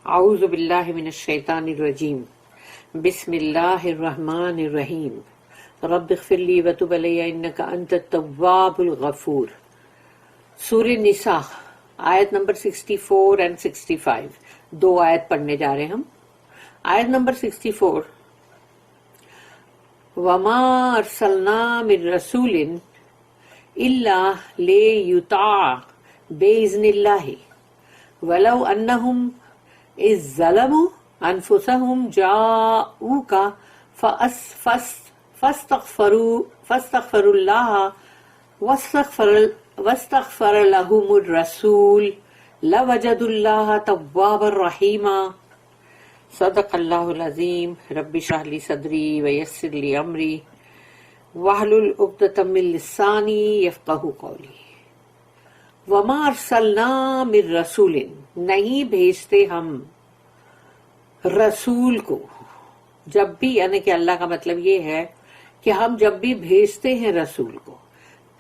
اعوذ باللہ من الشیطان الرجیم بسم اللہ الرحمن الرحیم رب اغفر لی وتب علی انک انت التواب الغفور۔ سورہ نساء آیت نمبر 64 and 65، دو آیت پڑھنے جا رہے ہیں ہم۔ آیت نمبر 64، وما ارسلنا من رسول الا لیطاع باذن اللہ ولو انہم اذ ظلموا انفسهم جاءوک فاستغفروا اللہ واستغفر لهم الرسول لوجدوا اللہ توابا رحیما۔ صدق اللہ العظیم۔ رب اشرح لی صدری ویسر لی امری واحلل عقدۃ من لسانی یفقہوا قولی۔ وما ارسلنا من رسول، نہیں بھیجتے ہم رسول کو جب بھی، یعنی کہ اللہ کا مطلب یہ ہے کہ ہم جب بھی بھیجتے ہیں رسول کو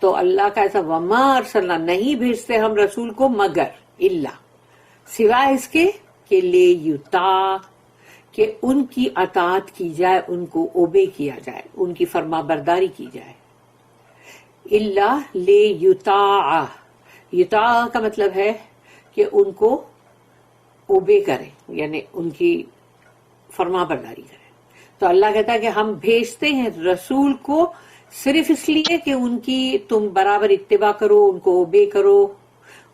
تو اللہ کا ایسا وما ارسلنا، نہیں بھیجتے ہم رسول کو مگر الا، سوائے اس کے کہ لے یطاع، کہ ان کی اطاعت کی جائے، ان کو اوبے کیا جائے، ان کی فرما برداری کی جائے۔ الا لے یطاع، یطاع کا مطلب ہے کہ ان کو اوبے کریں، یعنی ان کی فرما برداری کریں۔ تو اللہ کہتا ہے کہ ہم بھیجتے ہیں رسول کو صرف اس لیے کہ ان کی تم برابر اتباع کرو، ان کو اوبے کرو،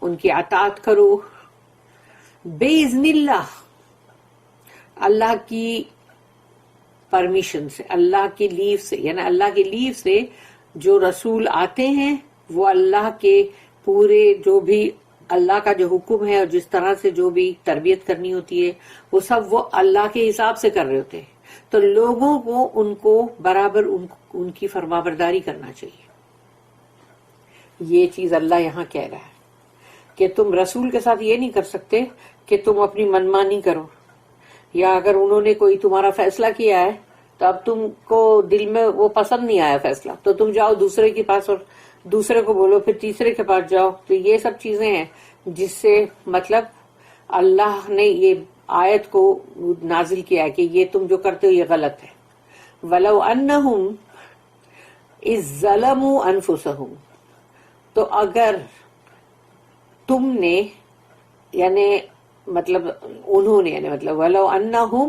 ان کی اطاعت کرو، باذن اللہ، اللہ کی پرمیشن سے، اللہ کی لیو سے، یعنی اللہ کی لیو سے جو رسول آتے ہیں وہ اللہ کے پورے جو بھی اللہ کا جو حکم ہے اور جس طرح سے جو بھی تربیت کرنی ہوتی ہے وہ سب وہ اللہ کے حساب سے کر رہے ہوتے ہیں۔ تو لوگوں کو ان کو برابر ان کی فرما برداری کرنا چاہیے۔ یہ چیز اللہ یہاں کہہ رہا ہے کہ تم رسول کے ساتھ یہ نہیں کر سکتے کہ تم اپنی منمانی کرو، یا اگر انہوں نے کوئی تمہارا فیصلہ کیا ہے تو اب تم کو دل میں وہ پسند نہیں آیا فیصلہ تو تم جاؤ دوسرے کے پاس اور دوسرے کو بولو، پھر تیسرے کے پاس جاؤ۔ تو یہ سب چیزیں ہیں جس سے مطلب اللہ نے یہ آیت کو نازل کیا ہے کہ یہ تم جو کرتے ہو یہ غلط ہے۔ وَلَوْ أَنَّهُمْ إِذْ ظَلَمُوا أَنفُسَهُمْ، تو اگر تم نے، یعنی مطلب انہوں نے، یعنی مطلب وَلَوْ أَنَّهُمْ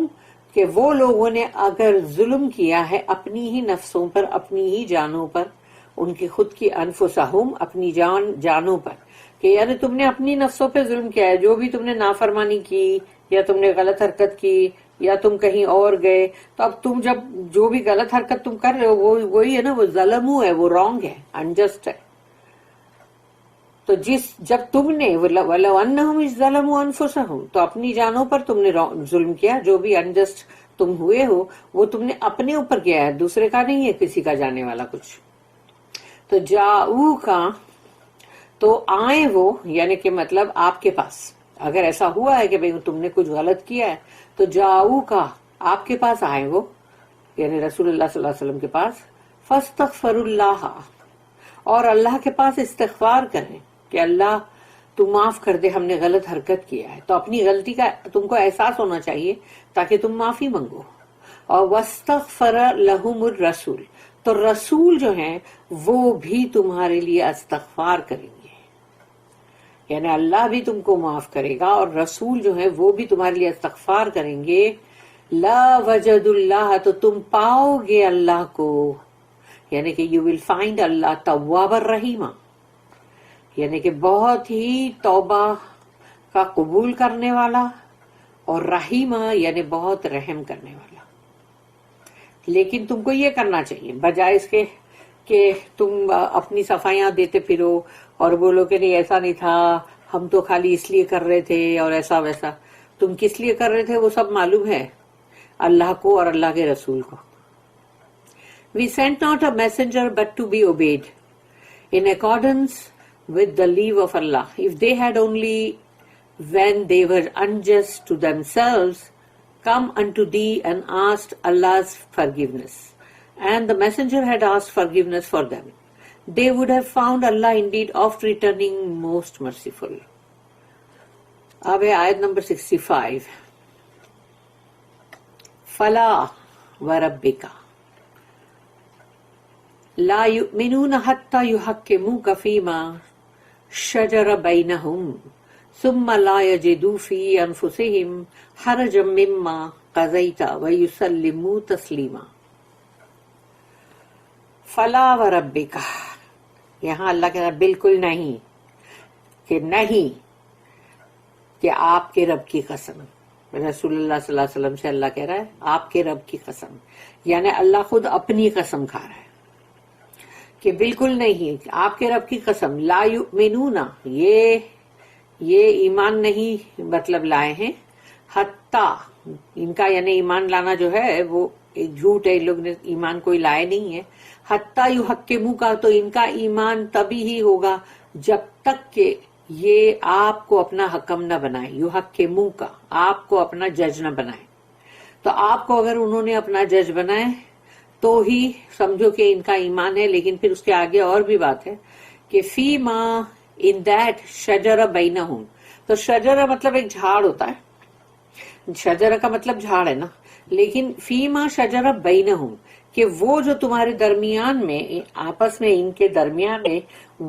کہ وہ لوگوں نے اگر ظلم کیا ہے اپنی ہی نفسوں پر، اپنی ہی جانوں پر، ان کی خود کی انفسہم، اپنی جانوں پر، کہ یعنی تم نے اپنی نفسوں پہ ظلم کیا ہے، جو بھی تم نے نافرمانی کی یا تم نے غلط حرکت کی یا تم کہیں اور گئے، تو اب تم جب جو بھی غلط حرکت تم کر رہے ہو وہی ہے نا، وہ ظلمو ہے، وہ رانگ ہے، انجسٹ ہے۔ تو جب تم نے وَلَوْ أَنَّهُمْ إِذْ ظَلَمُوا أَنفُسَهُمْ، تو اپنی جانوں پر تم نے ظلم کیا، جو بھی انجسٹ تم ہوئے ہو وہ تم نے اپنے اوپر کیا ہے، دوسرے کا نہیں ہے، کسی کا جانے والا کچھ۔ تو جاؤ کا، تو آئیں وہ، یعنی کہ مطلب آپ کے پاس اگر ایسا ہوا ہے کہ بھئی تم نے کچھ غلط کیا ہے تو جاؤ کا، آپ کے پاس آئیں وہ، یعنی رسول اللہ صلی اللہ علیہ وسلم کے پاس، فاستغفر اللہ، اور اللہ کے پاس استغفار کریں کہ اللہ تو معاف کر دے، ہم نے غلط حرکت کیا ہے۔ تو اپنی غلطی کا تم کو احساس ہونا چاہیے تاکہ تم معافی منگو۔ اور واستغفر لہم الرسول، تو رسول جو ہیں وہ بھی تمہارے لیے استغفار کریں گے، یعنی اللہ بھی تم کو معاف کرے گا اور رسول جو ہیں وہ بھی تمہارے لیے استغفار کریں گے۔ لا وجد اللہ، تو تم پاؤ گے اللہ کو، یعنی کہ یو ول فائنڈ اللہ تواب الرحیم، یعنی کہ بہت ہی توبہ کا قبول کرنے والا، اور رحیمہ یعنی بہت رحم کرنے والا۔ لیکن تم کو یہ کرنا چاہیے، بجائے اس کے کہ تم اپنی صفائیاں دیتے پھرو اور بولو کہ نہیں ایسا نہیں تھا، ہم تو خالی اس لیے کر رہے تھے اور ایسا ویسا۔ تم کس لیے کر رہے تھے وہ سب معلوم ہے اللہ کو اور اللہ کے رسول کو۔ We sent not a messenger but to be obeyed in accordance with the leave of Allah. If they had only, when they were unjust to themselves, come unto thee and asked Allah's forgiveness, and the messenger had asked forgiveness for them, they would have found Allah indeed oft returning most merciful. اب ہے آیت number 65۔ فلا وربک لا یؤمنون حتی یحکموک فیما شجر بینہم ثم لا یجدوا فی انفسہم حرجا مما قضیت ویسلموا تسلیما. فلا وربک، یہاں اللہ کہہ رہا بالکل نہیں، کہ نہیں، کہ آپ کے رب کی قسم. رسول اللہ صلی اللہ علیہ وسلم سے اللہ کہہ رہا ہے آپ کے رب کی قسم، یعنی اللہ خود اپنی قسم کھا رہا ہے کہ بالکل نہیں، آپ کے رب کی قسم. لا یؤمنون، یہ ایمان نہیں مطلب لائے ہیں. حتیٰ، ان کا یعنی ایمان لانا جو ہے وہ ایک جھوٹ ہے، ان لوگ نے ایمان کوئی لائے نہیں ہے. حتیٰ یحکموا کا تو ان کا ایمان تبھی ہی ہوگا جب تک کہ یہ آپ کو اپنا حکم نہ بنائے. یحکموا کا آپ کو اپنا جج نہ بنائے. تو آپ کو اگر انہوں نے اپنا جج بنائے تو ہی سمجھو کہ ان کا ایمان ہے. لیکن پھر اس کے آگے اور بھی بات ہے کہ فی ما ان دیٹ شجر بینہم. تو شجر مطلب ایک جھاڑ ہوتا ہے، شجر کا مطلب جھاڑ ہے نا، لیکن فی ما شجر بینہم کہ وہ جو تمہارے درمیان میں آپس میں ان کے درمیان میں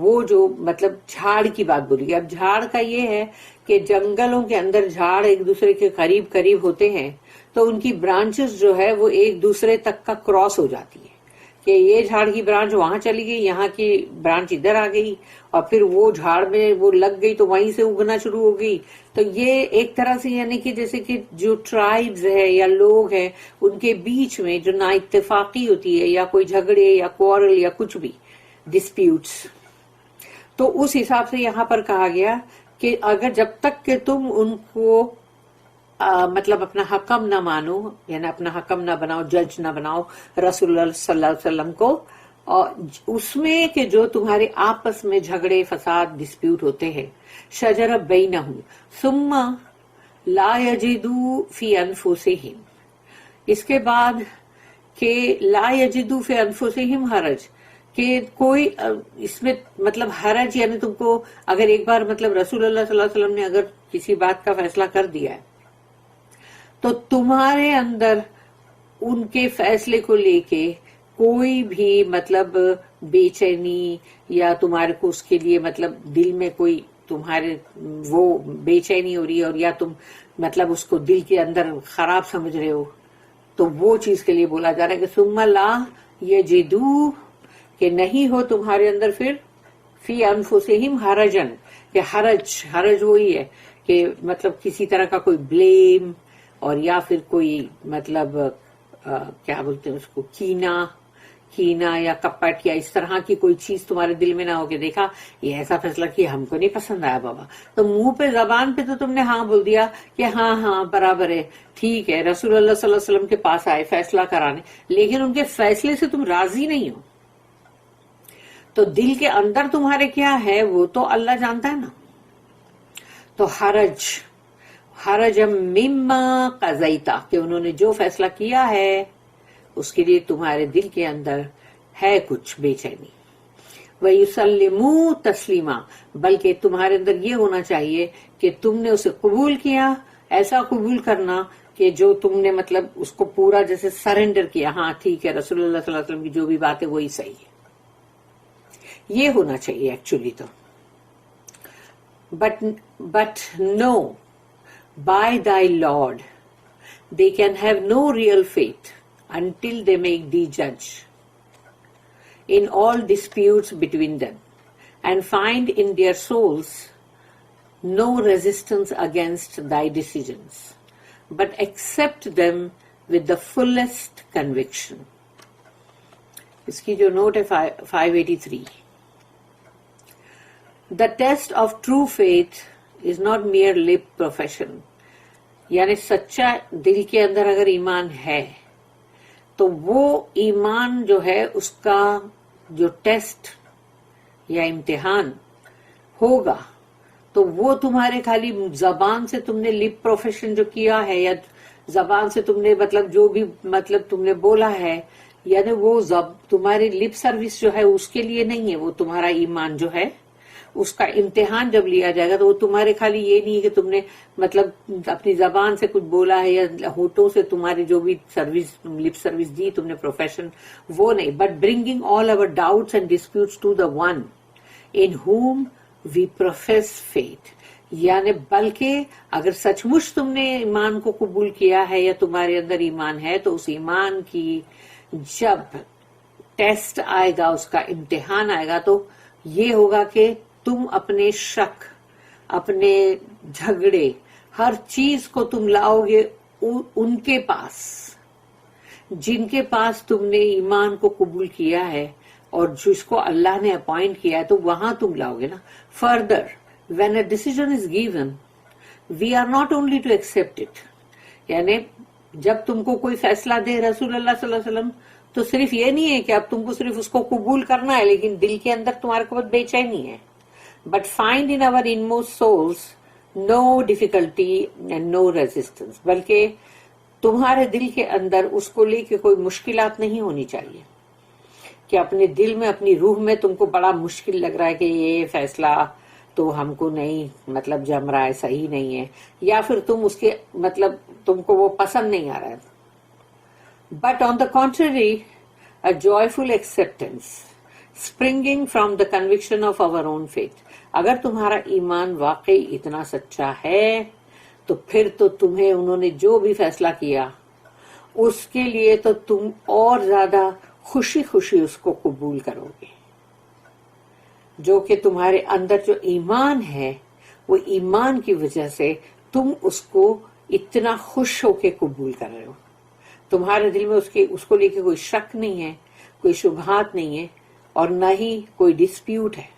وہ جو مطلب جھاڑ کی بات بولی. اب جھاڑ کا یہ ہے کہ جنگلوں کے اندر جھاڑ ایک دوسرے کے قریب قریب ہوتے ہیں تو ان کی برانچز جو ہے وہ ایک دوسرے تک کا کراس ہو جاتی ہے کہ یہ جھاڑ کی برانچ وہاں چلی گئی، یہاں کی برانچ ادھر آ گئی، اور پھر وہ جھاڑ میں وہ لگ گئی تو وہیں سے اگنا شروع ہو گئی. تو یہ ایک طرح سے یعنی کہ جیسے کہ جو ٹرائبز ہے یا لوگ ہیں ان کے بیچ میں جو نا اتفاقی ہوتی ہے یا کوئی جھگڑے یا کوارل یا کچھ بھی ڈسپیوٹس، تو اس حساب سے یہاں پر کہا گیا کہ اگر جب تک کہ تم ان کو مطلب اپنا حکم نہ مانو، یعنی اپنا حکم نہ بناؤ، جج نہ بناؤ رسول اللہ صلی اللہ علیہ وسلم کو، اور اس میں کہ جو تمہارے آپس میں جھگڑے فساد ڈسپیوٹ ہوتے ہیں، شجر بینہم ثم لا یجدوا فی انفسہم، اس کے بعد کہ لا یجدوا فی انفسہم حرج، کہ کوئی اس میں مطلب حرج یعنی تم کو اگر ایک بار مطلب رسول اللہ صلی اللہ علیہ وسلم نے اگر کسی بات کا فیصلہ کر دیا ہے تو تمہارے اندر ان کے فیصلے کو لے کے کوئی بھی مطلب بے چینی یا تمہارے کو اس کے لیے مطلب دل میں کوئی تمہارے وہ بے چینی ہو رہی ہے اور یا تم مطلب اس کو دل کے اندر خراب سمجھ رہے ہو، تو وہ چیز کے لیے بولا جا رہا ہے کہ ثم لا یجدوا، کہ نہیں ہو تمہارے اندر پھر فی انفسہم حرجن، کہ حرج وہی ہے کہ مطلب کسی طرح کا کوئی بلیم اور یا پھر کوئی مطلب کیا بولتے ہیں اس کو، کینا یا کپٹ یا اس طرح کی کوئی چیز تمہارے دل میں نہ ہو کہ دیکھا یہ ایسا فیصلہ کیا ہم کو نہیں پسند آیا بابا، تو منہ پہ زبان پہ تو تم نے ہاں بول دیا کہ ہاں برابر ہے، ٹھیک ہے، رسول اللہ صلی اللہ علیہ وسلم کے پاس آئے فیصلہ کرانے، لیکن ان کے فیصلے سے تم راضی نہیں ہو، تو دل کے اندر تمہارے کیا ہے وہ تو اللہ جانتا ہے نا. تو حرج مما قضیتا، کہ انہوں نے جو فیصلہ کیا ہے اس کے لیے تمہارے دل کے اندر ہے کچھ بے چینی. وَيُسَلِّمُوا تَسْلِيمًا، بلکہ تمہارے اندر یہ ہونا چاہیے کہ تم نے اسے قبول کیا، ایسا قبول کرنا کہ جو تم نے مطلب اس کو پورا جیسے سرنڈر کیا، ہاں ٹھیک ہے رسول اللہ صلی اللہ علیہ وسلم کی جو بھی بات ہے وہی صحیح ہے. یہ ہونا چاہیے ایکچولی تو. But no by thy Lord they can have no real faith until they make thee judge in all disputes between them and find in their souls no resistance against thy decisions, but accept them with the fullest conviction. اس کی جو note ہے 583. The test of true faith is not mere lip profession. یعنی سچا دل کے اندر اگر ایمان ہے تو وہ ایمان جو ہے اس کا جو ٹیسٹ یا امتحان ہوگا تو وہ تمہارے خالی زبان سے تم نے لپ پروفیشن جو کیا ہے یا زبان سے تم نے مطلب جو بھی مطلب تم نے بولا ہے، یعنی وہ تمہاری لپ سروس جو ہے اس کے لیے نہیں ہے، وہ تمہارا ایمان جو ہے اس کا امتحان جب لیا جائے گا تو وہ تمہارے خالی یہ نہیں ہے کہ تم نے مطلب اپنی زبان سے کچھ بولا ہے یا ہونٹوں سے تمہاری جو بھی سروس لپ سروس دی تم نے پروفیشن، وہ نہیں، but bringing all over doubts and disputes to the one in whom we profess faith, یعنی بلکہ اگر سچ مچ تم نے ایمان کو قبول کیا ہے یا تمہارے اندر ایمان ہے تو اس ایمان کی جب ٹیسٹ آئے گا، اس کا امتحان آئے گا، تو یہ ہوگا کہ تم اپنے شک، اپنے جھگڑے، ہر چیز کو تم لاؤ گے ان کے پاس جن کے پاس تم نے ایمان کو قبول کیا ہے اور جس کو اللہ نے اپوائنٹ کیا ہے، تو وہاں تم لاؤ گے نا. Further when a decision is given we are not only to accept it، یعنی جب تم کو کوئی فیصلہ دے رسول اللہ صلی اللہ علیہ وسلم تو صرف یہ نہیں ہے کہ اب تم کو صرف اس کو قبول کرنا ہے، لیکن دل کے اندر تمہارے کو بہت بے چینی ہے. But find in our inmost souls no difficulty and no resistance، بلکہ تمہارے دل کے اندر اس کو لے کے کوئی مشکلات نہیں ہونی چاہیے کہ اپنے دل میں، اپنی روح میں تم کو بڑا مشکل لگ رہا ہے کہ یہ فیصلہ تو ہم کو نہیں مطلب جم رہا ہے، صحیح نہیں ہے، یا پھر تم اس کے مطلب تم کو وہ پسند نہیں آ رہا ہے. But on the contrary a joyful acceptance springing from the conviction of our own faith، اگر تمہارا ایمان واقعی اتنا سچا ہے تو پھر تو تمہیں انہوں نے جو بھی فیصلہ کیا اس کے لیے تو تم اور زیادہ خوشی خوشی اس کو قبول کرو گے، جو کہ تمہارے اندر جو ایمان ہے وہ ایمان کی وجہ سے تم اس کو اتنا خوش ہو کے قبول کر رہے ہو. تمہارے دل میں اس کو لے کے کوئی شک نہیں ہے، کوئی شبہات نہیں ہے، اور نہ ہی کوئی ڈسپیوٹ ہے.